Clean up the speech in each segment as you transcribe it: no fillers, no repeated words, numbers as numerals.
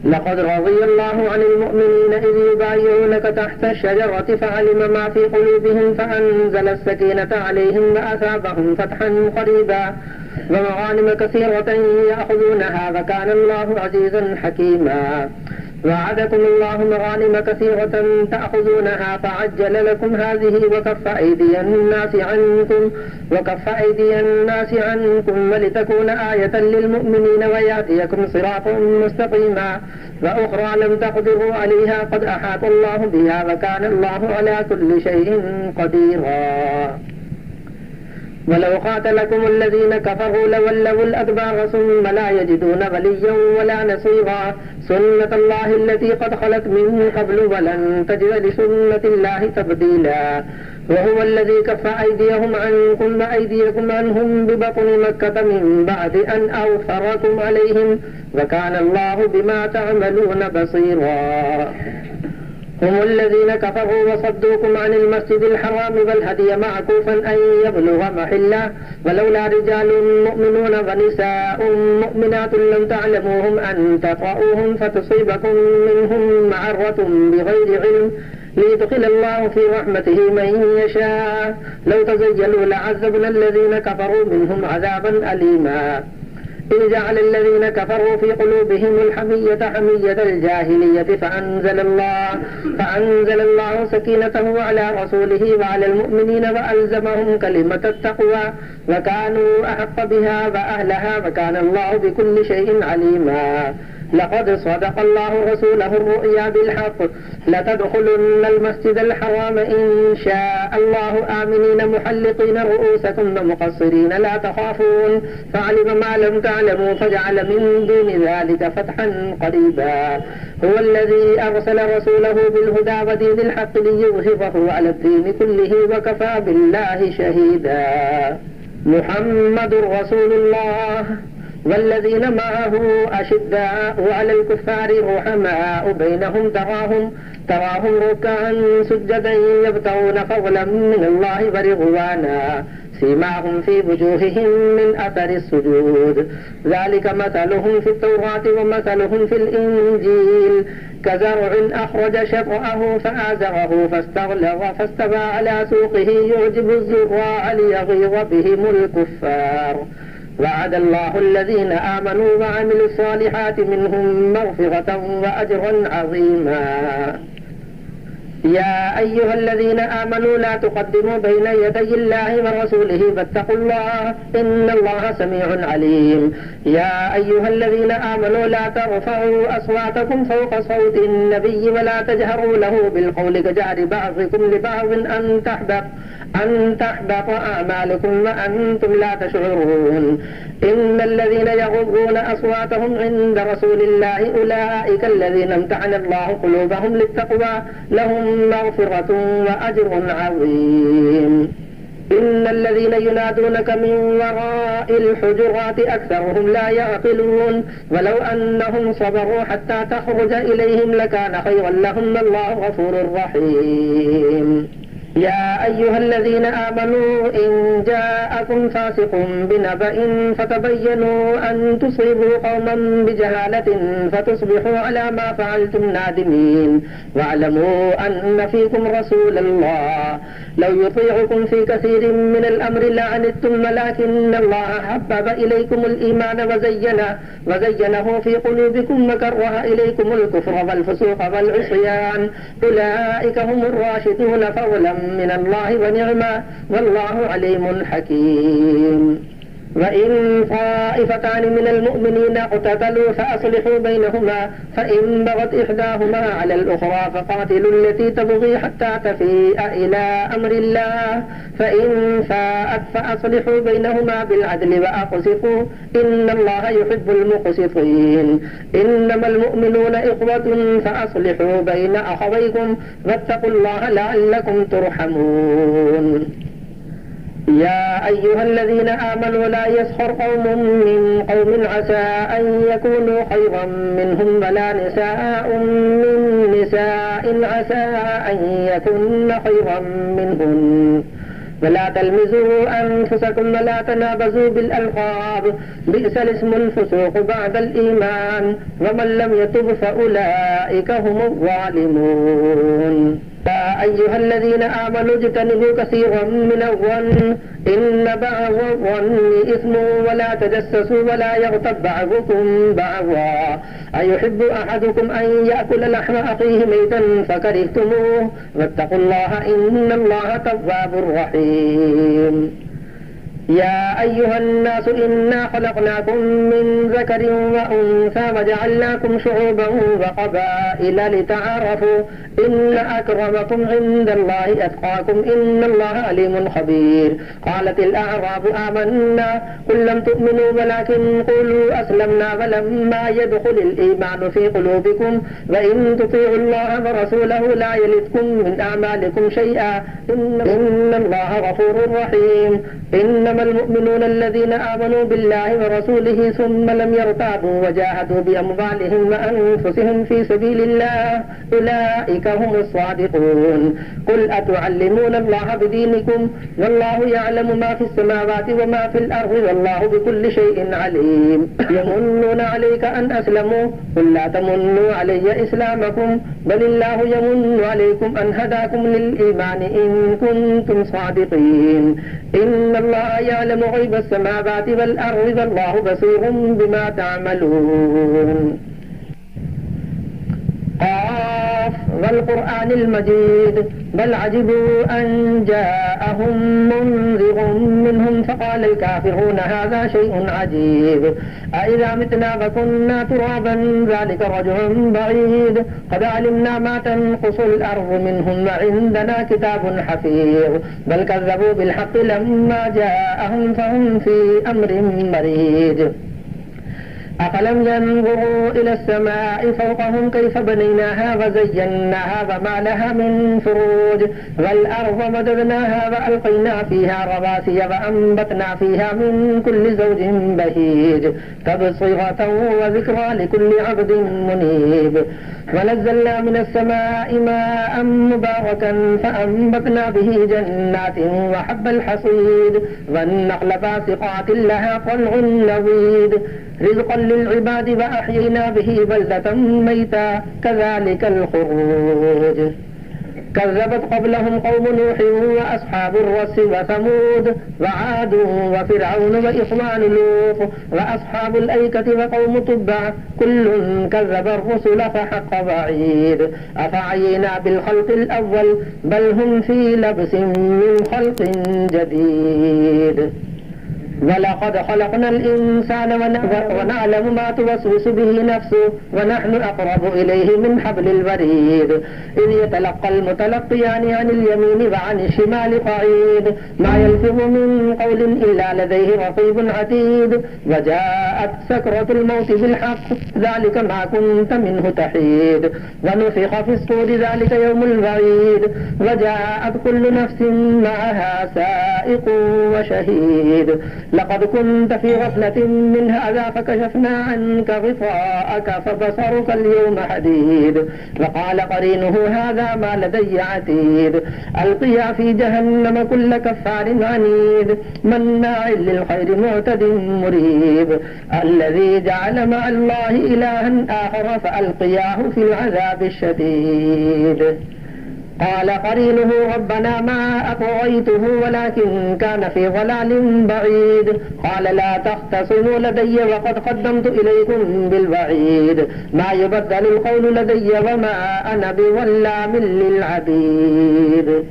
لقد رضي الله عن المؤمنين إذ يبايعونك تحت الشجرة فعلم ما في قلوبهم فأنزل السكينة عليهم وأثابهم فتحا قريبا ومغانم كثيرة يأخذونها وكان الله عزيزا حكيما. وعدكم الله مغانم كثيرة تأخذونها فعجل لكم هذه وكف أيدي الناس عنكم ولتكون آية للمؤمنين ويأتيكم صراط مستقيما وأخرى لم تقدروا عليها قد أحاط الله بها وكان الله على كل شيء قديرا. ولو قاتلكم الذين كفروا لولوا الأدبار ثم لا يجدون وليا ولا نصيرا سنة الله التي قد خلت من قبل ولن تجد لسنة الله تبديلا. وهو الذي كف أيديهم عنكم وأيديكم عنهم ببطن مكة من بعد أن أوفركم عليهم وكان الله بما تعملون بصيرا. هم الذين كفروا وصدوكم عن المسجد الحرام والهدي معكوفا أن يبلغ محله ولولا رجال مؤمنون ونساء مؤمنات لم تعلموهم أن تطؤوهم فتصيبكم منهم معرة بغير علم ليدخل الله في رحمته من يشاء لو تزيلوا لعذبنا الذين كفروا منهم عذابا أليما. إذ جعل الذين كفروا في قلوبهم الحمية حمية الجاهلية فأنزل الله سكينته على رسوله وعلى المؤمنين وألزمهم كلمة التقوى وكانوا أحق بها وأهلها وكان الله بكل شيء عليما. لقد صدق الله رسوله الرؤيا بالحق لتدخلن المسجد الحرام إن شاء الله آمنين محلقين رؤوسكم ومقصرين لا تخافون فعلم ما لم تعلموا فجعل من دون ذلك فتحا قريبا. هو الذي أرسل رسوله بالهدى ودين الحق ليظهره على الدين كله وكفى بالله شهيدا. محمد رسول الله والذين معه أشداء على الكفار رحماء بينهم تراهم ركعا سجدا يبتغون فضلا من الله ورضوانا سيماهم في وجوههم من أثر السجود ذلك مثلهم في التوراة ومثلهم في الإنجيل كزرع أخرج شطأه فآزره فاستغلظ فاستوى على سوقه يعجب الزراع ليغيظ بهم الكفار. وعد الله الذين آمنوا وعملوا الصالحات منهم مغفرة وأجرا عظيما. يا أيها الذين آمنوا لا تقدموا بين يدي الله ورسوله واتقوا الله إن الله سميع عليم. يا أيها الذين آمنوا لا ترفعوا أصواتكم فوق صوت النبي ولا تجهروا له بالقول كجهر بعضكم لبعض أن تحبط أعمالكم وأنتم لا تشعرون. إن الذين يغضون أصواتهم عند رسول الله أولئك الذين امتحن الله قلوبهم للتقوى لهم مغفرة وأجر عظيم. إن الذين ينادونك من وراء الحجرات أكثرهم لا يعقلون ولو أنهم صبروا حتى تخرج إليهم لكان خيرا لهم الله غفور رحيم. يا أيها الذين آمنوا إن جاءكم فاسق بنبأ فتبينوا أن تصيبوا قوما بجهالة فتصبحوا على ما فعلتم نادمين واعلموا أن فيكم رسول الله لو يطيعكم في كثير من الأمر لعنتم ولكن الله حبب إليكم الإيمان وزينه في قلوبكم وكره إليكم الكفر والفسوق والعصيان أولئك هم الراشدون فضلا من الله ونعما والله عليم حكيم. وإن طائفتان من المؤمنين اقتتلوا فأصلحوا بينهما فإن بغت إحداهما على الأخرى فقاتلوا التي تبغي حتى تفيء إلى أمر الله فإن فاءت فأصلحوا بينهما بالعدل وأقسطوا إن الله يحب المقسطين. إنما المؤمنون إخوة فأصلحوا بين أخويكم واتقوا الله لعلكم ترحمون. يا أيها الذين آمنوا لا يسخر قوم من قوم عسى أن يكونوا خيرا منهم ولا نساء من نساء عسى أن يكون خيرا منهن ولا تلمزوا أنفسكم ولا تنابزوا بالألقاب بئس الاسم الفسوق بعد الإيمان ومن لم يتب فأولئك هم الظالمون. يا أيها الذين آمنوا اجتنبوا كثيرا من الظن إن بعض الظن إثم ولا تجسسوا ولا يغتب بعضكم بعضا أيحب أحدكم أن يأكل لحم أخيه ميتا فكرهتموه واتقوا الله إن الله تواب رحيم. يا أيها الناس إنا خلقناكم من ذكر وأنثى وجعلناكم شعوبا وقبائل لتعارفوا إن أكرمكم عند الله أتقاكم إن الله عليم خبير. قالت الأعراب آمنا قل لم تؤمنوا ولكن قولوا أسلمنا ولما يدخل الإيمان في قلوبكم وإن تطيعوا الله ورسوله لا يلدكم من أعمالكم شيئا إن الله غفور رحيم. إنما المؤمنون الذين آمنوا بالله ورسوله ثم لم يرتابوا وجاهدوا بأموالهم وأنفسهم في سبيل الله أولئك هم الصادقون. قل أتعلمون الله بدينكم والله يعلم ما في السماوات وما في الأرض والله بكل شيء عليم. يمنون عليك أن أسلموا قل لا تمنوا علي إسلامكم بل الله يمن عليكم أن هداكم للإيمان إن كنتم صادقين. إن الله يعلم غيب السماوات والأرض والله بصير بما تعملون. قاف والقرآن المجيد بل عجبوا أن جاءهم منذر منهم فقال الكافرون هذا شيء عجيب أإذا متنا وكنا ترابا ذلك رجع بعيد قد علمنا ما تنقص الأرض منهم وعندنا كتاب حفيظ بل كذبوا بالحق لما جاءهم فهم في أمر مريج. أفلم ينظروا إلى السماء فوقهم كيف بنيناها وزيناها وما لها من فروج والأرض مددناها وألقينا فيها رواسي وأنبتنا فيها من كل زوج بهيج تبصرة وذكرى لكل عبد منيب. ونزلنا من السماء ماء مباركا فأنبتنا به جنات وحب الحصيد والنخل باسقات لها طلع نضيد رزقا للعباد وأحيينا به بلدة ميتا كذلك الخروج. كذبت قبلهم قوم نوح وأصحاب الرس وثمود وعاد وفرعون وإخوان لوط وأصحاب الأيكة وقوم تبع كل كذب الرسل فحق وعيد. أفعينا بالخلق الأول بل هم في لبس من خلق جديد. ولقد خلقنا الإنسان ونعلم ما توسوس به نفسه ونحن أقرب إليه من حبل الوريد إذ يتلقى المتلقيان عن اليمين وعن الشمال قعيد ما يلفظ من قول إلا لديه رقيب عتيد. وجاءت سكرة الموت بالحق ذلك ما كنت منه تحيد ونفخ في الصور ذلك يوم الوعيد. وجاءت كل نفس معها سائق وشهيد. لقد كنت في غفلة من هذا فكشفنا عنك غطاءك فبصرك اليوم حديد. وقال قرينه هذا ما لدي عتيد. ألقيا في جهنم كل كفار عنيد مناع للخير معتد مريب الذي جعل مع الله إلها آخر فألقياه في العذاب الشديد. قال قرينه ربنا ما أطغيته ولكن كان في ضلال بعيد. قال لا تختصموا لدي وقد قدمت إليكم بالوعيد ما يبدل القول لدي وما أنا بظلام للعبيد.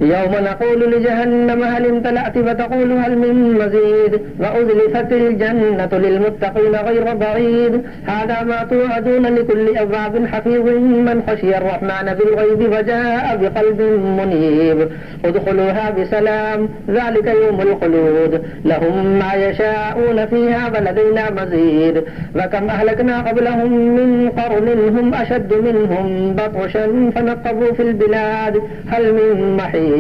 يوم نقول لجهنم هل امتلأت وتقول هل من مزيد وأزلفت الجنة للمتقين غير بعيد هذا ما توعدون لكل أواب حفيظ من خشي الرحمن بالغيب وجاء بقلب منيب ادخلوها بسلام ذلك يوم الخلود لهم ما يشاءون فيها ولدينا مزيد. وكم أهلكنا قبلهم من قرن هم أشد منهم بطشا فنقبوا في البلاد هل من محيص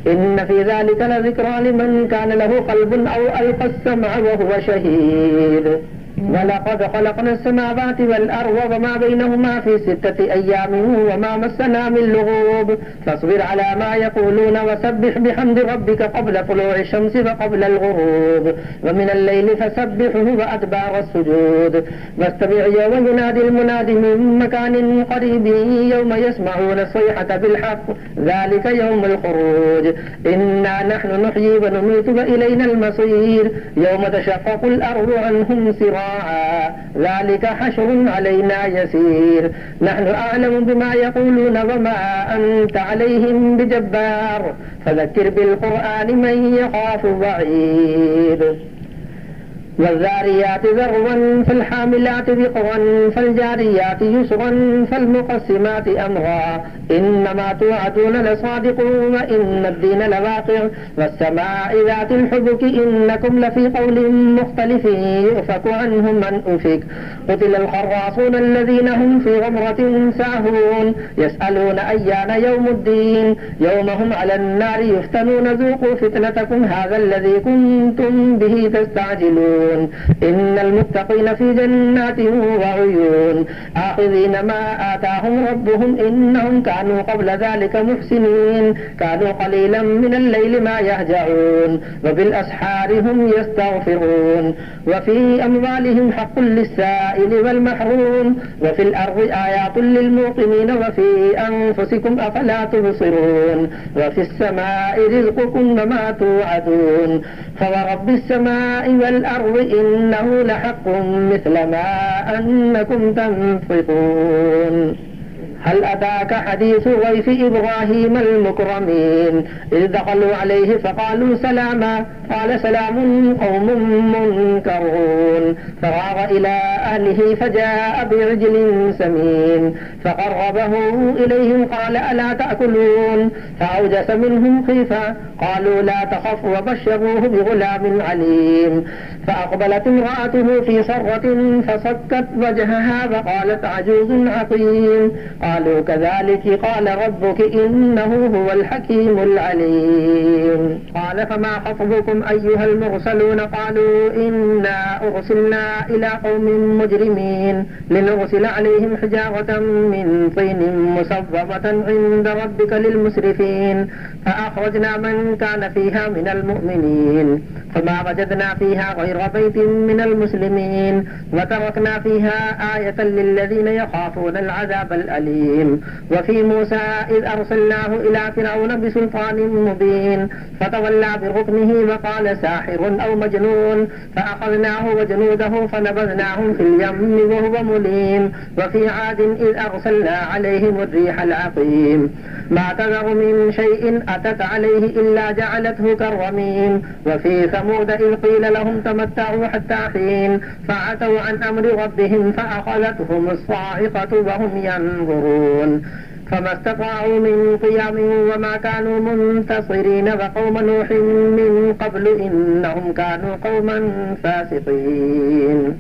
إن في ذلك لذكرى لمن كان له قلب أو ألقى السمع وهو شهيد. ولقد خلقنا السماوات والأرض وما بينهما في 6 أيام وما مسنا من لغوب فاصبر على ما يقولون وسبح بحمد ربك قبل طلوع الشمس وقبل الغروب ومن الليل فسبحه وأدبار السجود واستمع يوم ينادي المنادي من مكان قريب يوم يسمعون الصيحة بالحق ذلك يوم الخروج إنا نحن نحيي ونميت وإلينا المصير يوم تشقق الأرض عنهم سراعا ذلك حشر علينا يسير نحن أعلم بما يقولون وما أنت عليهم بجبار فذكر بالقرآن من يخاف وعيد والذاريات ذروا فالحاملات وقرا فالجاريات يسرا فالمقسمات أمرا إنما توعدون لصادق وإن الدين لواقع والسماء ذات الحبك إنكم لفي قول مختلف يؤفك عنه من أفك قتل الخراصون الذين هم في غمرة ساهون يسألون أيان يوم الدين يوم هم على النار يفتنون ذوقوا فتنتكم هذا الذي كنتم به تستعجلون إن المتقين في جنات وعيون آخذين ما آتاهم ربهم إنهم كانوا قبل ذلك محسنين كانوا قليلا من الليل ما يهجعون وبالأسحار هم يستغفرون وفي أموالهم حق للسائل والمحروم وفي الأرض آيات للموقنين وفي أنفسكم أفلا تبصرون وفي السماء رزقكم وما توعدون فورب السماء والأرض إنه لحق مثل ما أنكم تنطقون هل أتاك حديث ضيف إبراهيم المكرمين إذ دخلوا عليه فقالوا سلاما قال سلام قوم منكرون فراغ إلى أهله فجاء بعجل سمين فقربه إليهم قال ألا تأكلون فأوجس منهم خيفة قالوا لا تخف وبشروه بغلام عليم فأقبلت امرأته في صرة فصكت وجهها وقالت عجوز عقيم قالوا كذلك قال ربك إنه هو الحكيم العليم قال فما خطبكم أيها المرسلون قالوا إنا أرسلنا إلى قوم مجرمين لنرسل عليهم حجارة من طين مصببة عند ربك للمسرفين فأخرجنا من كان فيها من المؤمنين فما وجدنا فيها غير بيت من المسلمين وتركنا فيها آية للذين يخافون العذاب الأليم وفي موسى إذ أرسلناه إلى فرعون بسلطان مبين فتولى بركنه وقال ساحر أو مجنون فأخذناه وجنوده فنبذناهم في اليم وهو مليم وفي عاد إذ أرسلنا عليهم الريح العقيم ما تذر من شيء أتت عليه إلا جعلته كالرميم وفي ثمود إذ قيل لهم تمتعوا حتى حين فعتوا عن أمر ربهم فأخذتهم الصاعقة وهم ينظرون فما استطاعوا من قيام وما كانوا منتصرين وقوم نوح من قبل إنهم كانوا قوما فاسقين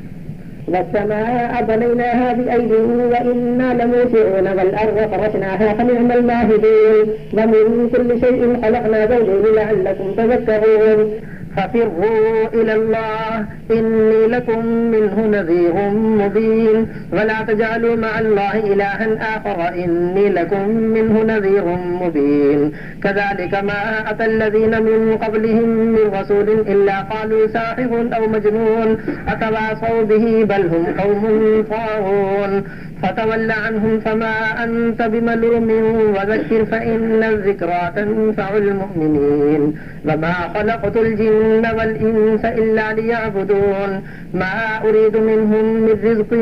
والسماء بنيناها بأيد وإنا لموسعون والأرض فرشناها فنعم الماهدون ومن كل شيء خلقنا زوجين لعلكم تذكرون ففروا إلى الله إني لكم منه نذير مبين ولا تجعلوا مع الله إلها آخر إني لكم منه نذير مبين كذلك ما أتى الذين من قبلهم من رسول إلا قالوا ساحر أو مجنون أتواصوا به بل هم قوم طاغون فتول عنهم فما أنت بملوم وذكر فإن الذكرى تنفع المؤمنين وما خلقت الجن والإنس إلا ليعبدون ما أريد منهم من رزق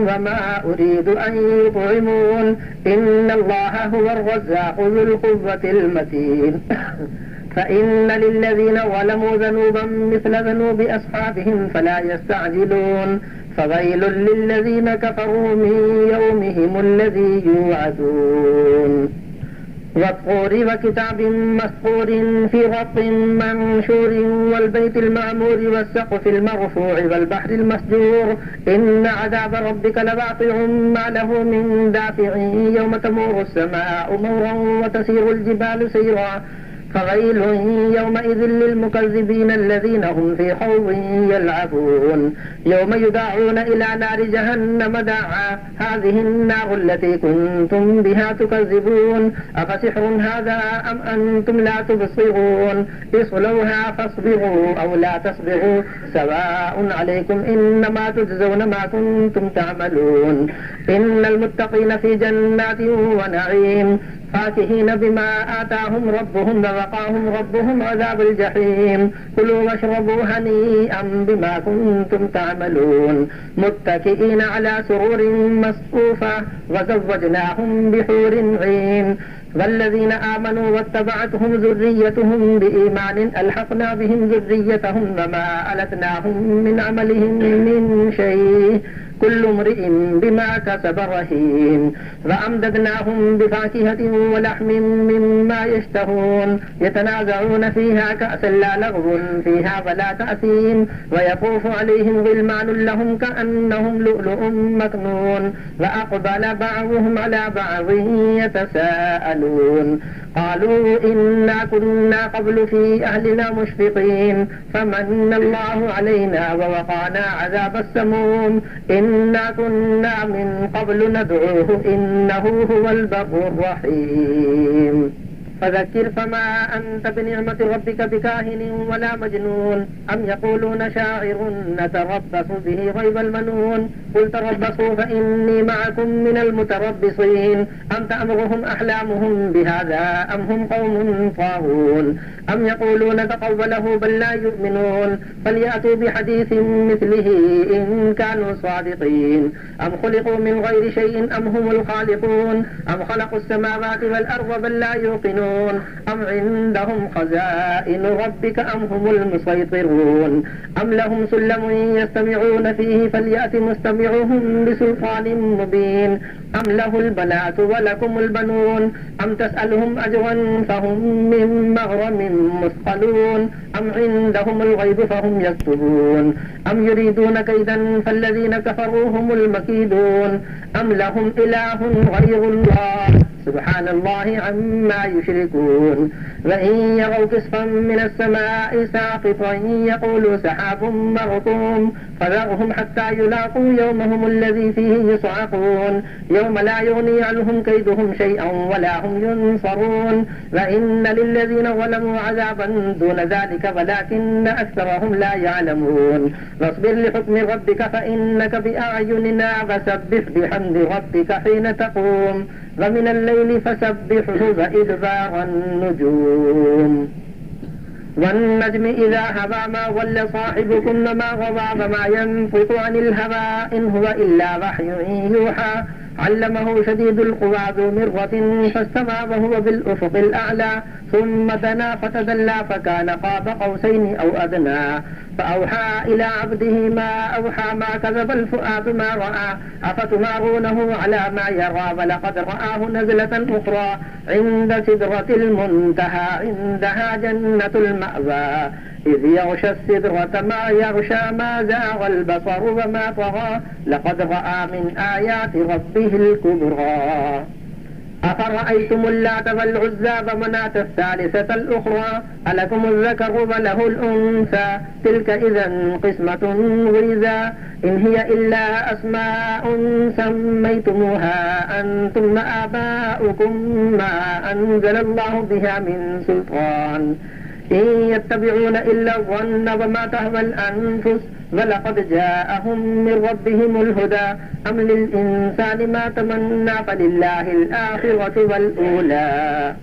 وما أريد أن يطعمون إن الله هو الرزاق ذو القوة المتين فإن للذين ظلموا ذنوبا مثل ذنوب أصحابهم فلا يستعجلون فويل للذين كفروا من يومهم الذي يوعدون والطور وكتاب مسطور في رق منشور والبيت المعمور والسقف المرفوع والبحر المسجور إن عذاب ربك لواقع ما له من دافع يوم تمور السماء مورا وتسير الجبال سيرا فويل يومئذ للمكذبين الذين هم في خوض يلعبون يوم يدعون إلى نار جهنم دعا هذه النار التي كنتم بها تكذبون أفسحر هذا أم أنتم لا تبصرون اصلوها فاصبروا أو لا تصبروا سواء عليكم إنما تجزون ما كنتم تعملون إن المتقين في جنات ونعيم فاكهين بما آتاهم ربهم ووقاهم ربهم عذاب الجحيم كلوا واشربوا هنيئا بما كنتم تعملون متكئين على سرور مصفوفة وزوجناهم بحور عين والذين آمنوا واتبعتهم ذريتهم بإيمان ألحقنا بهم ذريتهم وما ألتناهم من عملهم من شيء كل امرئ بما كسب رهين وأمددناهم بفاكهة ولحم مما يشتهون يتنازعون فيها كأسا لا لغو فيها ولا تأثيم ويطوف عليهم غلمان لهم كأنهم لؤلؤ مكنون وأقبل بعضهم على بعض يتساءلون قالوا إنا كنا قبل في أهلنا مشفقين فمن الله علينا ووقانا عذاب السموم إنا كنا من قبل ندعوه إنه هو البر الرحيم فذكر فما أنت بنعمة ربك بكاهن ولا مجنون أم يقولون شاعر نتربص به ريب المنون قل تربصوا فإني معكم من المتربصين أم تأمرهم أحلامهم بهذا أم هم قوم طاغون أم يقولون تقوله بل لا يؤمنون فليأتوا بحديث مثله إن كانوا صادقين أم خلقوا من غير شيء أم هم الخالقون أم خلقوا السماوات والأرض بل لا يوقنون أم عندهم خزائن ربك أم هم المسيطرون أم لهم سلم يستمعون فيه فليأت مستمعهم بسلطان مبين أم له البنات ولكم البنون أم تسألهم أجرا فهم من مغرم مثقلون أم عندهم الغيب فهم يكتبون أم يريدون كيدا فالذين كفروا هم المكيدون أم لهم إله غير الله سبحان الله عما يشركون وإن يروا كسفا من السماء ساقطا يقولوا سحاب مرقوم فذرهم حتى يلاقوا يومهم الذي فيه يصعقون يوم لا يغني عنهم كيدهم شيئا ولا هم ينصرون وإن للذين ظلموا عذابا دون ذلك ولكن أكثرهم لا يعلمون واصبر لحكم ربك فإنك بأعيننا وسبح بحمد ربك حين تقوم ومن الليل فسبحه وإدبار النجوم والنجم إذا هوى ما ضل صاحبكم وما غضى وما ينطق عن الهوى إن هو إلا وحي يوحى علمه شديد القوى ذو مرة فاستوى وهو بالأفق الأعلى ثم دنا فتدلى فكان قاب قوسين أو أدنى فأوحى إلى عبده ما أوحى ما كذب الفؤاد ما رأى أفتمارونه على ما يرى ولقد رآه نزلة أخرى عند سدرة المنتهى عندها جنة المأوى إذ يغشى السدرة ما يغشى ما زاغ البصر وما طغى لقد رأى من آيات ربه الكبرى أفرأيتم اللات والعزى ومناة الثالثة الأخرى ألكم الذكر وله الأنثى تلك إذا قسمة ضيزى إن هي إلا أسماء سميتموها أنتم وآباؤكم ما أنزل الله بها من سلطان إن يتبعون إلا الظن وما تهوى الأنفس ولقد جاءهم من ربهم الهدى أم للإنسان ما تمنى فلله الآخرة والأولى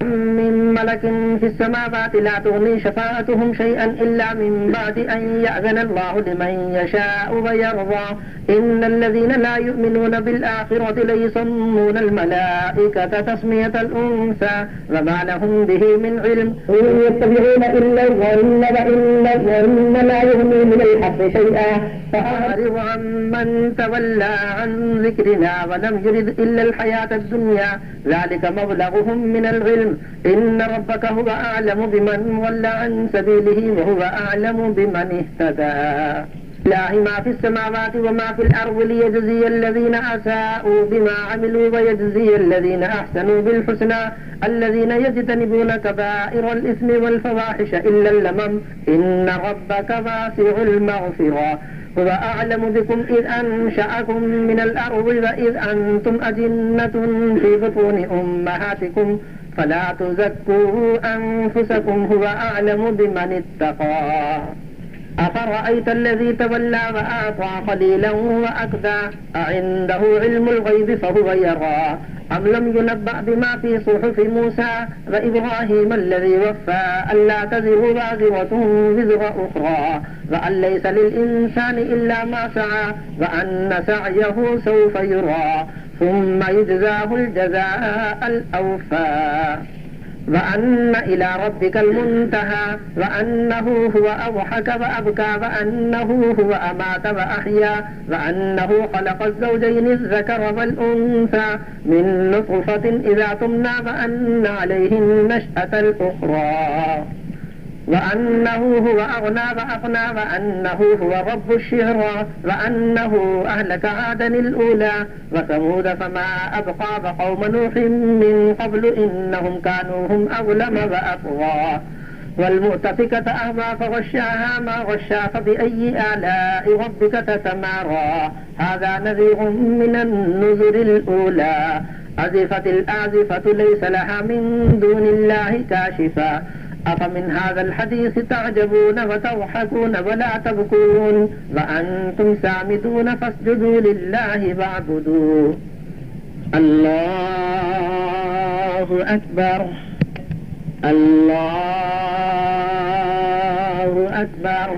من ملك في السماوات لا تغني شفاعتهم شيئا إلا من بعد أن يأذن الله لمن يشاء ويرضى إن الذين لا يؤمنون بالآخرة ليصمون الملائكة تسمية الأنثى وما لهم به من علم إن يتبعون إلا الظن وإن الظن لا يغني من الحق شيئا فأعرض عمن تولى عن ذكرنا ولم يرد إلا الحياة الدنيا ذلك مبلغهم من العلم إن ربك هو أعلم بمن ضل عن سبيله وهو أعلم بمن اهتدى لله ما في السماوات وما في الأرض ليجزي الذين أساءوا بما عملوا ويجزي الذين أحسنوا بالحسنى الذين يجتنبون كبائر الإثم والفواحش إلا اللمم إن ربك واسع المغفرة هو أعلم بكم إذ أنشأكم من الأرض وإذ أنتم أجنة في بطون أمهاتكم فلا تزكوا أنفسكم هو أعلم بمن اتقى أفرأيت الذي تولى وأعطى قليلا وأكدى أعنده علم الغيب فهو يرى أم لم ينبأ بما في صحف موسى وإبراهيم الذي وفى ألا تزر وازرة وزر أخرى وأن ليس للإنسان إلا ما سعى وأن سعيه سوف يرى ثم يجزاه الجزاء الأوفى وأن إلى ربك المنتهى وأنه هو أضحك وأبكى وأنه هو أمات وأحيا وأنه خلق الزوجين الذكر والأنثى من نطفة إذا تمنى وأن عليه النشأة الأخرى وأنه هو أغنى وأقنى وأنه هو رب الشعرى وأنه أهلك عادا الأولى وثمود فما أبقى وقوم نوح من قبل إنهم كانوا هم أظلم وأطغى والمؤتفكة أهوى فغشاها ما غشا فبأي آلاء ربك تتمارى هذا نذير من النذر الأولى أزفت الآزفة ليس لها من دون الله كاشفا أفمن هذا الحديث تعجبون وتضحكون ولا تبكون وأنتم سامدون فاسجدوا لله واعبدوا الله أكبر الله أكبر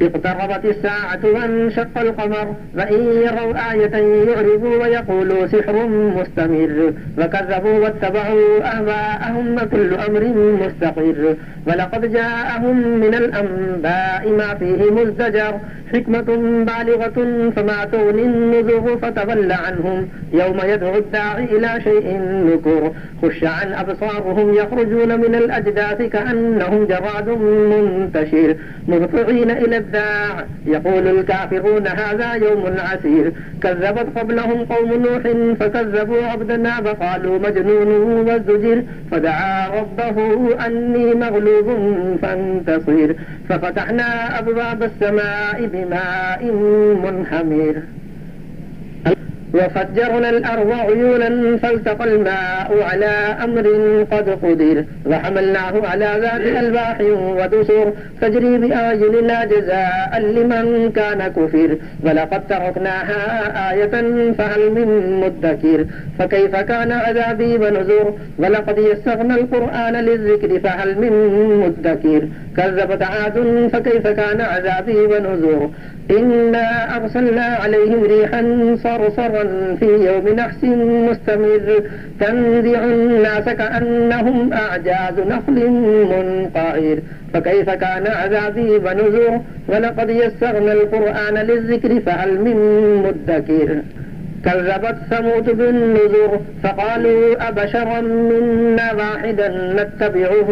اقتربت الساعة وانشق القمر وإن يروا آية يعرضوا ويقولوا سحر مستمر وكذبوا واتبعوا أهواءهم وكل أمر مستقر ولقد جاءهم من الأنباء ما فيه مزدجر حكمة بالغة فما تغني النذر فتول عنهم يوم يدعو الداعي إلى شيء نكر خش عن أبصارهم يخرجون من الأجداث كأنهم جراد منتشر مهطعين إلى الداع يقول الكافرون هذا يوم عسير كذبت قبلهم قوم نوح فكذبوا عبدنا فقالوا مجنون وازدجر فدعا ربه أني مغلوب فانتصر ففتحنا أبواب السماء بماء منهمر وفجرنا الأرض عيونا فالتقى الماء على أمر قد قدر وحملناه على ذات ألواح ودسر تجري بأعيننا جزاء لمن كان كفر ولقد تركناها آية فهل من مدكر فكيف كان عذابي ونذر ولقد يسرنا القرآن للذكر فهل من مدكر كذبت عاد فكيف كان عذابي ونذر إنا أرسلنا عليهم ريحا صرصرا في يوم نحس مستمر تنزع الناس كأنهم أعجاز نخل منقعر فكيف كان عذابي ونذر ولقد يسرنا القرآن للذكر فهل من مدكر كذبت ثمود بالنذر فقالوا أبشرا منا واحدا نتبعه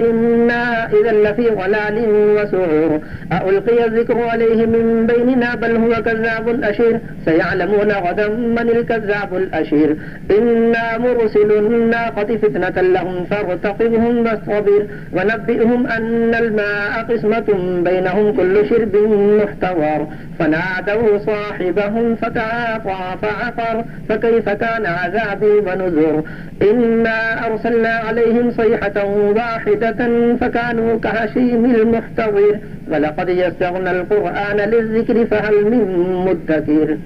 إنا إذا لفي ضلال وسعور ألقي الذكر عليه من بيننا بل هو كذاب أشير سيعلمون غدا من الكذاب الأشير إنا مرسل الناقة فتنة لهم فارتقبهم واصطبر ونبئهم أن الماء قسمة بينهم كل شرب محتضر فنادوا صاحبهم فتعاطى فعقر فكيف كان عذابي ونذر إنا أرسلنا عليهم صيحة واحدة فكانوا كهشيم المحتضر ولقد يسرنا القرآن للذكر فهل من مدكر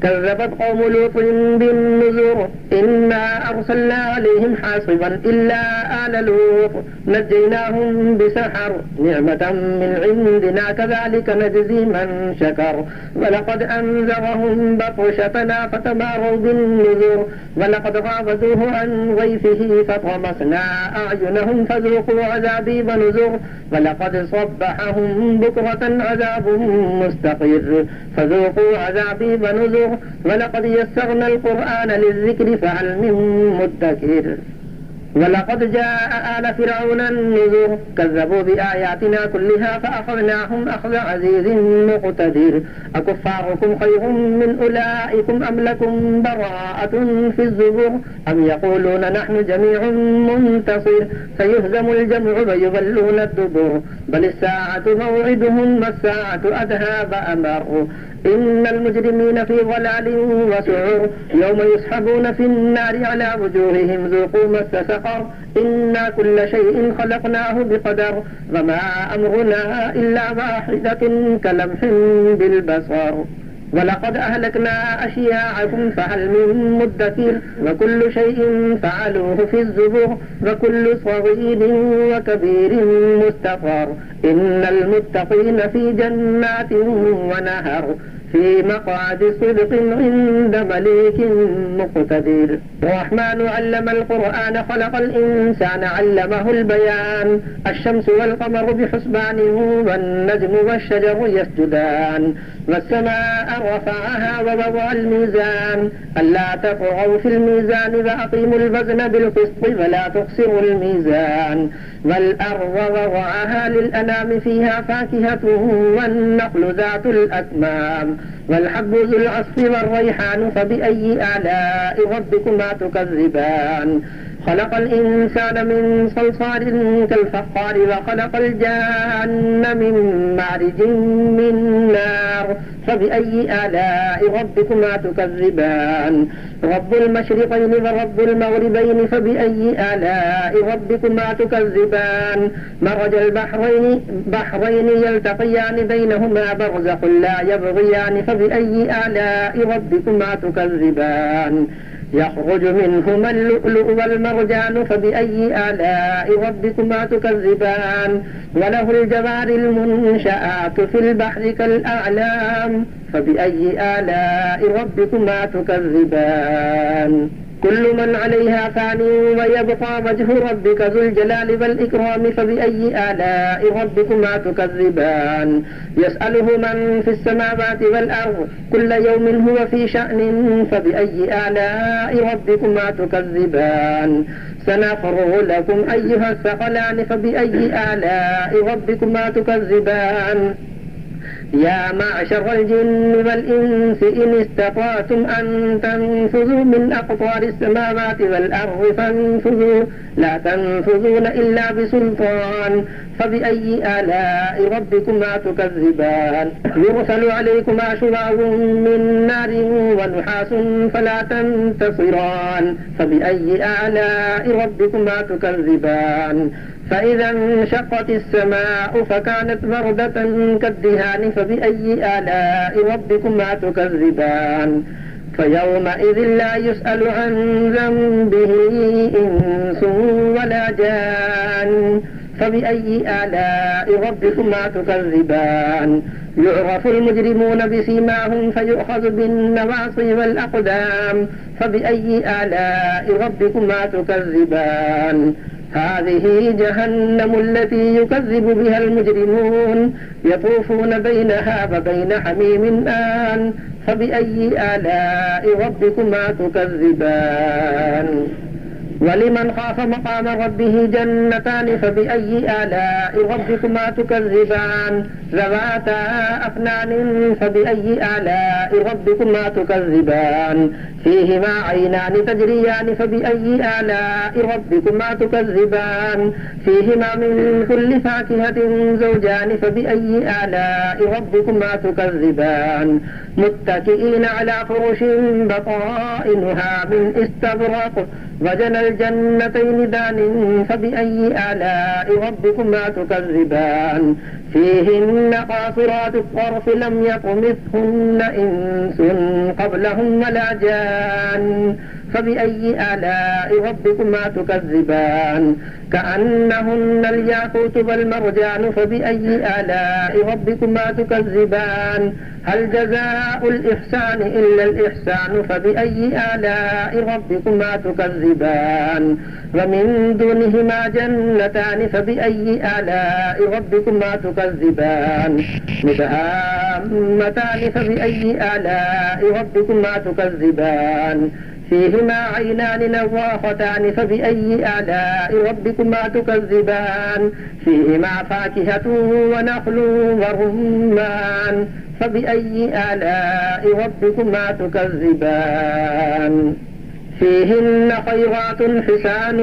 كذبت قوم لوط بالنذر إنا أرسلنا عليهم حاصبا إلا آل لوط نجيناهم بسحر نعمة من عندنا كذلك نجزي من شكر ولقد أنذرهم بطشتنا فتماروا بالنذر ولقد راودوه عن ضيفه فطمسنا أعينهم فذوقوا عذابي ونذر ولقد صبحهم بكرة عذاب مستقر فذوقوا عذابي ونذر ولقد يسرنا القرآن للذكر فهل من مدكر ولقد جاء آل فرعون النذر كذبوا بآياتنا كلها فأخذناهم أخذ عزيز مقتدر أكفاركم خير من أولئكم أم لكم براءة في الزبر أم يقولون نحن جميع منتصر سيهزم الجمع ويولون الدبر بل الساعة موعدهم والساعة أدهى وأمر إن المجرمين في ضلال وسعر يوم يسحبون في النار على وجوههم ذوقوا مس سقر إنا كل شيء خلقناه بقدر وما أمرنا إلا واحدة كلمح بالبصر ولقد أهلكنا أشياعكم فهل من مدكر وكل شيء فعلوه في الزبر وكل صغير وكبير مستقر إن المتقين في جنات ونهر في مقعد صدق عند مليك مقتدر الرحمن علم القرآن خلق الإنسان علمه البيان الشمس والقمر بحسبان والنجم والشجر يسجدان والسماء رفعها ووضع الميزان ألا تطغوا في الميزان وأقيموا الوزن بالقسط ولا تخسروا الميزان والأرض وضعها للأنام فيها فاكهة والنخل ذات الأكمام والحب ذو العصف والريحان فبأي آلاء ربكما تكذبان خلق الإنسان من صلصال كالفخار وخلق الجان من مارج من نار فبأي آلاء ربكما تكذبان رب المشرقين ورب المغربين فبأي آلاء ربكما تكذبان مرج البحرين يلتقيان بينهما برزخ لا يبغيان فبأي آلاء ربكما تكذبان يخرج منهما اللؤلؤ والمرجان فبأي آلاء ربكما تكذبان وله الجوار المنشآت في البحر كالأعلام فبأي آلاء ربكما تكذبان كل من عليها فان ويبقى وجه ربك ذو الجلال والإكرام فبأي آلاء ربكما تكذبان يسأله من في السماوات والأرض كل يوم هو في شأن فبأي آلاء ربكما تكذبان سنفرغ لكم أيها الثقلان فبأي آلاء ربكما تكذبان يا معشر الجن والإنس إن استطعتم أن تنفذوا من أقطار السماوات والأرض فانفذوا لا تنفذون إلا بسلطان فبأي آلاء ربكما تكذبان يرسل عليكما شواظ من نار ونحاس فلا تنتصران فبأي آلاء ربكما تكذبان فإذا انشقت السماء فكانت وردة كالدهان فبأي آلاء ربكما تكذبان فيومئذ لا يسأل عن ذنبه إنس ولا جان فبأي آلاء ربكما تكذبان يعرف المجرمون بسيماهم فيؤخذ بالنواصي والأقدام فبأي آلاء ربكما تكذبان هذه جهنم التي يكذب بها المجرمون يطوفون بينها وبين حميم آن فبأي آلاء ربكما تكذبان ولمن خاف مقام ربه جنتان فبأي آلاء ربكما تكذبان ذواتا أفنان فبأي آلاء ربكما تكذبان فيهما عينان تجريان فبأي آلاء ربكما تكذبان فيهما من كل فاكهة زوجان فبأي آلاء ربكما تكذبان متكئين على فرش بطائنها من استبرق وجنى الجنتين دان فبأي آلاء ربكما تكذبان فيهن قاصرات الطرف لم يطمثهن إنس قبلهم ولا جان فبأي آلاء ربكما تكذبان كأنهن الياقوت والمرجان فبأي آلاء ربكما تكذبان هل جزاء الإحسان إلا الإحسان فبأي آلاء ربكما تكذبان ومن دونهما جنتان فبأي آلاء ربكما تكذبان مدهامتان فبأي آلاء ربكما تكذبان فيهما عينان نضاختان فبأي آلاء ربكما تكذبان فيهما فاكهة ونخل ورمان فبأي آلاء ربكما تكذبان فيهن خيرات حسان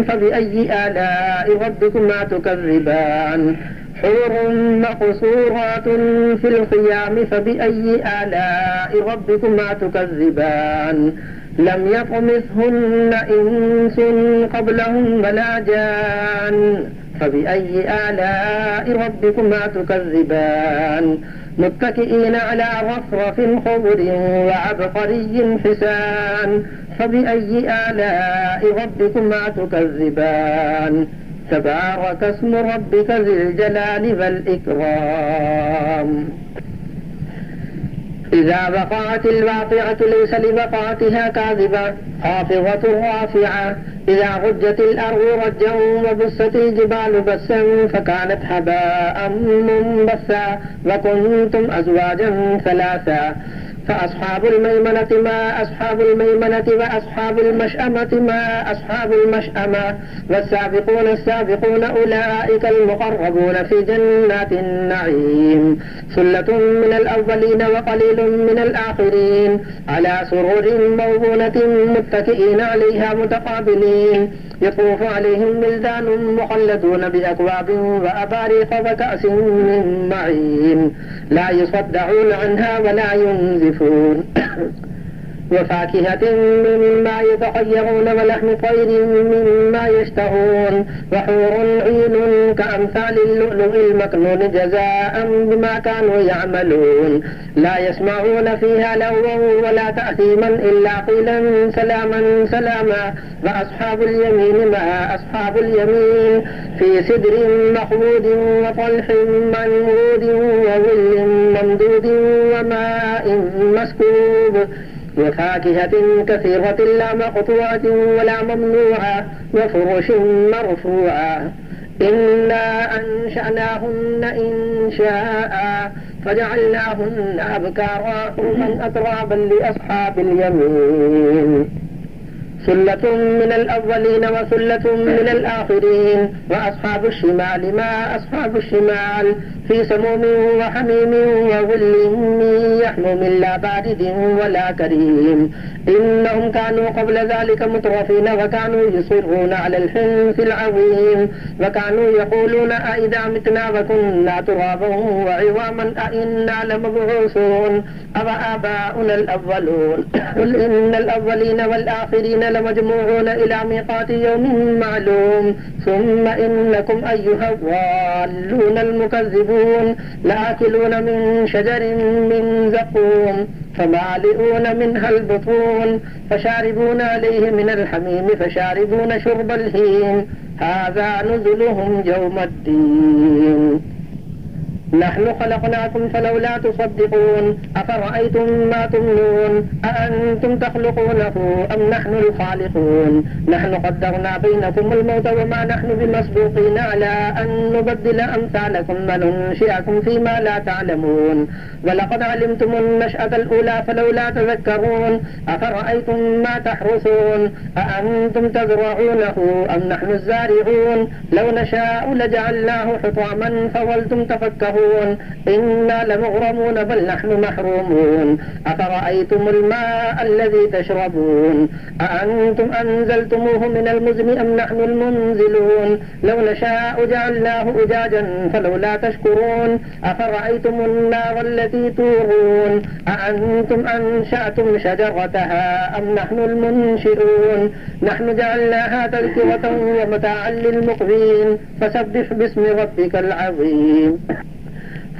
فبأي آلاء ربكما تكذبان حور مقصورات في الخيام فبأي آلاء ربكما تكذبان لم يطمثهن إنس قبلهم ولا جان فبأي آلاء ربكما تكذبان متكئين على رفرف خضر وعبقري حسان فبأي آلاء ربكما تكذبان تبارك اسم ربك ذي الجلال والإكرام إذا وقعت الواقعة ليس لوقعتها كاذبة خافضة رافعة إذا رجت الأرض رجا وبست الجبال بسا فكانت هباء منبثا وكنتم أزواجا ثلاثا فأصحاب الميمنة ما أصحاب الميمنة وأصحاب المشأمة ما أصحاب المشأمة والسابقون السابقون أولئك المقربون في جنات النعيم ثلة من الأولين وقليل من الآخرين على سرور موضونة متكئين عليها متقابلين يطوف عليهم ولدان مخلدون بأكواب وأباريق وكأس من معين لا يصدعون عنها ولا ينزفون وفاكهة مما يتخيرون ولحم طير مما يشتهون وحور عين كأمثال اللؤلؤ المكنون جزاء بما كانوا يعملون لا يسمعون فيها لغوا ولا تأثيما إلا قيلا سلاما سلاما وأصحاب اليمين ما أصحاب اليمين في سدر مخلود وطلح منضود وظل ممدود وماء مسكوب وفاكهة كثيرة لا مقطوعة ولا ممنوعة وفرش مرفوعة إنا أنشأناهن إنشاء فجعلناهن أبكارا عربا أترابا لأصحاب اليمين ثلة من الأولين وثلة من الآخرين وأصحاب الشمال ما أصحاب الشمال في سموم وحميم وظل من يحموم لا بارد ولا كريم إنهم كانوا قبل ذلك مترفين وكانوا يصرون على الحنث العظيم وكانوا يقولون أئذا متنا وكنا ترابا وعظاما أئنا لمبعوثون أوآباؤنا الأولون قل إن الأولين والآخرين لمجموعون إلى ميقات يوم معلوم ثم إنكم أيها الضالون المكذبون لآكلون من شجر من زقوم فمالئون منها البطون فشاربون عليه من الحميم فشاربون شرب الهيم هذا نزلهم يوم الدين نحن خلقناكم فلولا تصدقون أفرأيتم ما تمنون أأنتم تخلقونه أم نحن الخالقون نحن قدرنا بينكم الموت وما نحن بمسبوقين على أن نبدل أمثالكم وننشئكم فيما لا تعلمون ولقد علمتم النشأة الأولى فلولا تذكرون أفرأيتم ما تحرثون أأنتم تزرعونه أم نحن الزارعون لو نشاء لجعلناه حطاما فظلتم تفكهون إنا لمغرمون بل نحن محرومون أفرأيتم الماء الذي تشربون أأنتم أنزلتموه من المزن أم نحن المنزلون لو نشاء جعلناه أجاجا فلولا تشكرون أفرأيتم النار التي تورون أأنتم أنشأتم شجرتها أم نحن المنشئون نحن جعلناها تذكرة ومتاعا للمقوين فسبح باسم ربك العظيم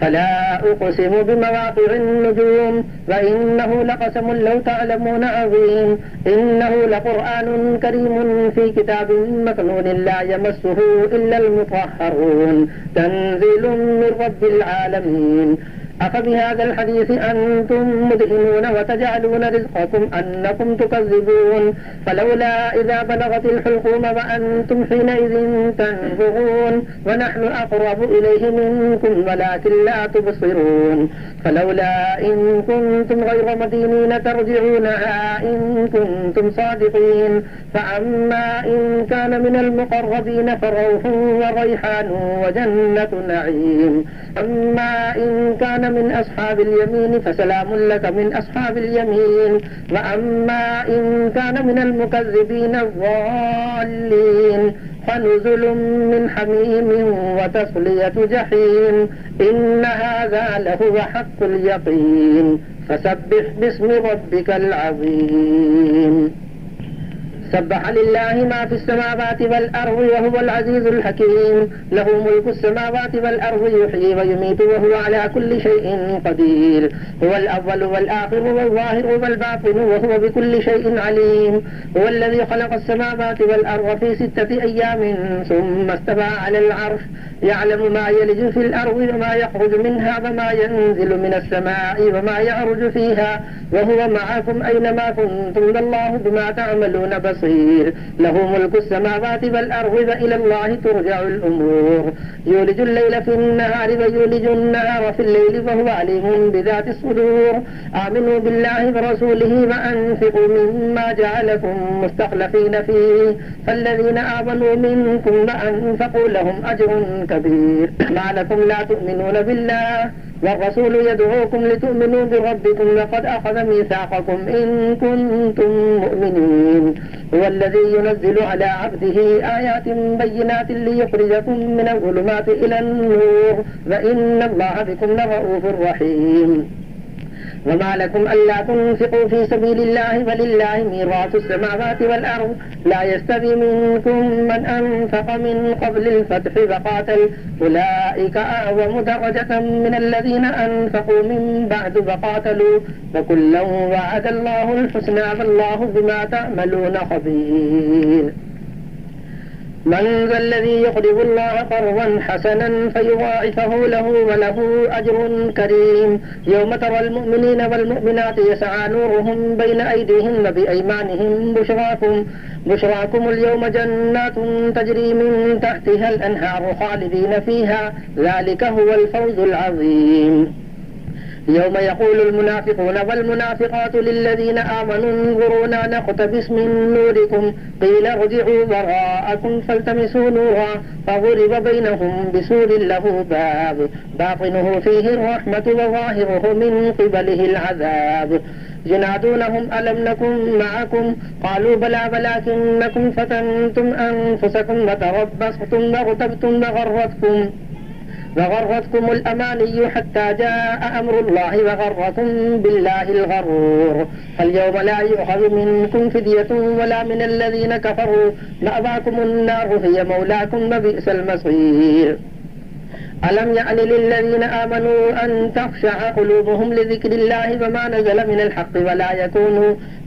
فلا أقسم بمواقع النجوم وإنه لقسم لو تعلمون عظيم إنه لقرآن كريم في كتاب مكنون لا يمسه إلا المطهرون تنزيل من رب العالمين أفبهذا الحديث أنتم مدهنون وتجعلون رزقكم أنكم تكذبون فلولا إذا بلغت الحلقوم وأنتم حينئذ تنظرون ونحن أقرب إليه منكم ولكن لا تبصرون فلولا إن كنتم غير مدينين ترجعونها إن كنتم صادقين فأما إن كان من المقربين فروح وريحان وجنة نعيم أما إن كان من أصحاب اليمين فسلام لك من أصحاب اليمين وأما إن كان من المكذبين الضالين فنزل من حميم وتصلية جحيم إن هذا لهو حق اليقين فسبح باسم ربك العظيم سبح لله ما في السماوات والأرض وهو العزيز الحكيم له ملك السماوات والأرض يحيي ويميت وهو على كل شيء قدير هو الأول والآخر والظاهر والباطن وهو بكل شيء عليم هو الذي خلق السماوات والأرض في 6 أيام ثم استوى على العرش يعلم ما يلج في الأرض وما يخرج منها وما ينزل من السماء وما يعرج فيها وهو معكم أينما كنتم والله بما تعملون بصير له ملك السماوات والأرض وإلى الله ترجع الأمور يولج الليل في النهار ويولج النهار في الليل وهو عليم بذات الصدور آمنوا بالله ورسوله وأنفقوا مما جعلكم مستخلفين فيه فالذين آمنوا منكم وأنفقوا لهم أجر كبير ما لكم لا تؤمنون بالله والرسول يدعوكم لتؤمنوا بربكم وقد أخذ ميثاقكم إن كنتم مؤمنين هو الذي ينزل على عبده آيات بينات ليخرجكم من الظلمات إلى النور وإن الله بكم لرؤوف رحيم وما لكم ألا تنفقوا في سبيل الله ولله ميراث السماوات والأرض لا يستوي منكم من أنفق من قبل الفتح وقاتل أولئك أعظم درجة من الذين أنفقوا من بعد وقاتلوا وكلا وعد الله الحسنى والله بما تعملون خبير من ذا الذي يقرض الله قرضا حسنا فيضاعفه له وله أجر كريم يوم ترى المؤمنين والمؤمنات يسعى نورهم بين أيديهم وبأيمانهم بشراكم اليوم جنات تجري من تحتها الأنهار خالدين فيها ذلك هو الفوز العظيم يوم يقول المنافقون والمنافقات للذين آمنوا انظرونا نقتبس من نوركم قيل ارجعوا وراءكم فالتمسوا نورا فضرب بينهم بسور له باب باطنه فيه الرحمة وظاهره من قبله العذاب ينادونهم ألم نكن معكم قالوا بلى ولكنكم فتنتم أنفسكم وتربصتم وارتبتم وغرتكم الأماني حتى جاء أمر الله وغركم بالله الغرور فاليوم لا يؤخذ منكم فدية ولا من الذين كفروا مأواكم النار هي مولاكم وبئس المصير ألم يأن للذين آمنوا أن تخشع قلوبهم لذكر الله وما نزل من الحق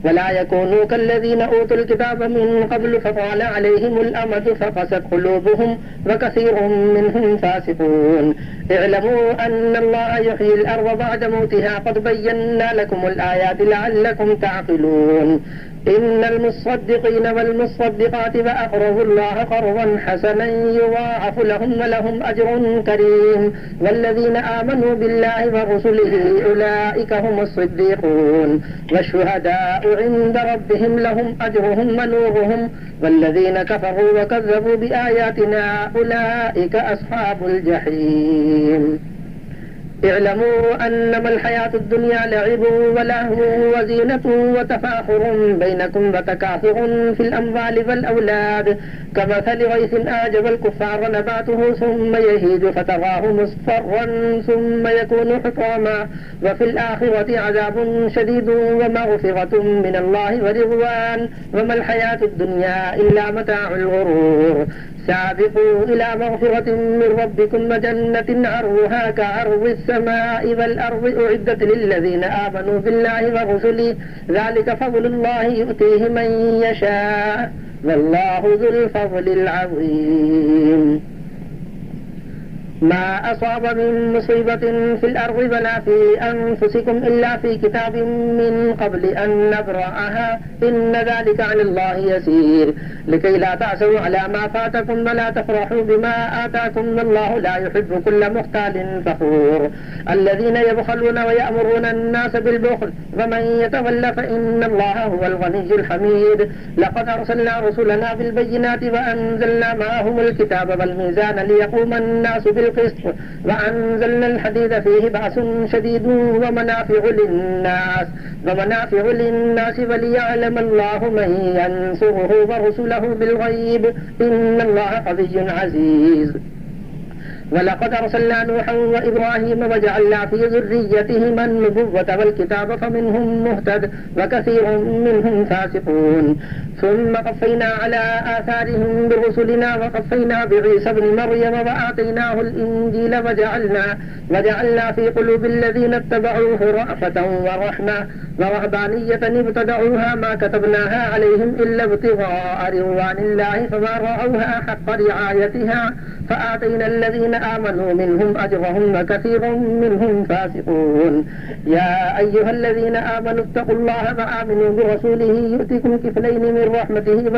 ولا يكونوا كالذين أوتوا الكتاب من قبل فطال عليهم الأمد فقست قلوبهم وكثير منهم فاسقون اعلموا أن الله يحيي الأرض بعد موتها قد بينا لكم الآيات لعلكم تعقلون إن المصدقين والمصدقات وأقرضوا الله قرضا حسنا يضاعف لهم ولهم أجر كريم والذين آمنوا بالله ورسله أولئك هم الصديقون والشهداء عند ربهم لهم أجرهم ونورهم والذين كفروا وكذبوا بآياتنا أولئك أصحاب الجحيم اعلموا أنما الحياة الدنيا لعب ولهو وزينة وتفاخر بينكم وتكاثر في الأموال والأولاد كمثل غيث أعجب الكفار نباته ثم يهيج فتراه مصفرا ثم يكون حطاما وفي الآخرة عذاب شديد ومغفرة من الله ورضوان وما الحياة الدنيا إلا متاع الغرور سابقوا إلى مغفرة من ربكم وجنة عرضها كعرض السماء والأرض أعدت للذين آمنوا بالله ورسله ذلك فضل الله يؤتيه من يشاء والله ذو الفضل العظيم ما أصاب من مصيبة في الأرض ولا في أنفسكم إلا في كتاب من قبل أن نبرأها إن ذلك على الله يسير لكي لا تعسوا على ما فاتكم ولا تفرحوا بما آتاكم والله لا يحب كل مختال فخور الذين يبخلون ويأمرون الناس بالبخل ومن يتولى فإن الله هو الغني الحميد لقد أرسلنا رسلنا بالبينات وأنزلنا معهم الكتاب والميزان ليقوم الناس بالقسط وأنزلنا الحديد فيه بأس شديد ومنافع للناس وليعلم الله من ينصره ورسله بالغيب إن الله قوي عزيز ولقد أرسلنا نوحا وإبراهيم وجعلنا في ذريتهما النبوة والكتاب فمنهم مهتد وكثير منهم فاسقون ثم قفينا على آثارهم برسلنا وقفينا بعيسى بن مريم وآتيناه الإنجيل وجعلنا في قلوب الذين اتبعوه رأفة ورحمة ورهبانية ابتدعوها ما كتبناها عليهم إلا ابتغاء رضوان الله فما رعوها حق رعايتها فآتينا الذين آمنوا منهم أجرهم وكثير منهم فاسقون يا أيها الذين آمنوا اتقوا الله وآمنوا برسوله يؤتكم كفلين من رحمته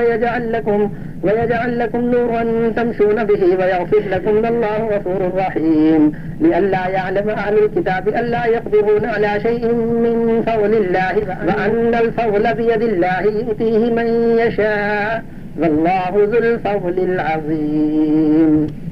ويجعل لكم نورا تمشون به ويغفر لكم والله غفور رحيم لئلا يعلم أهل الكتاب ألا يقدرون على شيء من فضل الله وأن الفضل بيد الله يؤتيه من يشاء والله ذو الفضل العظيم.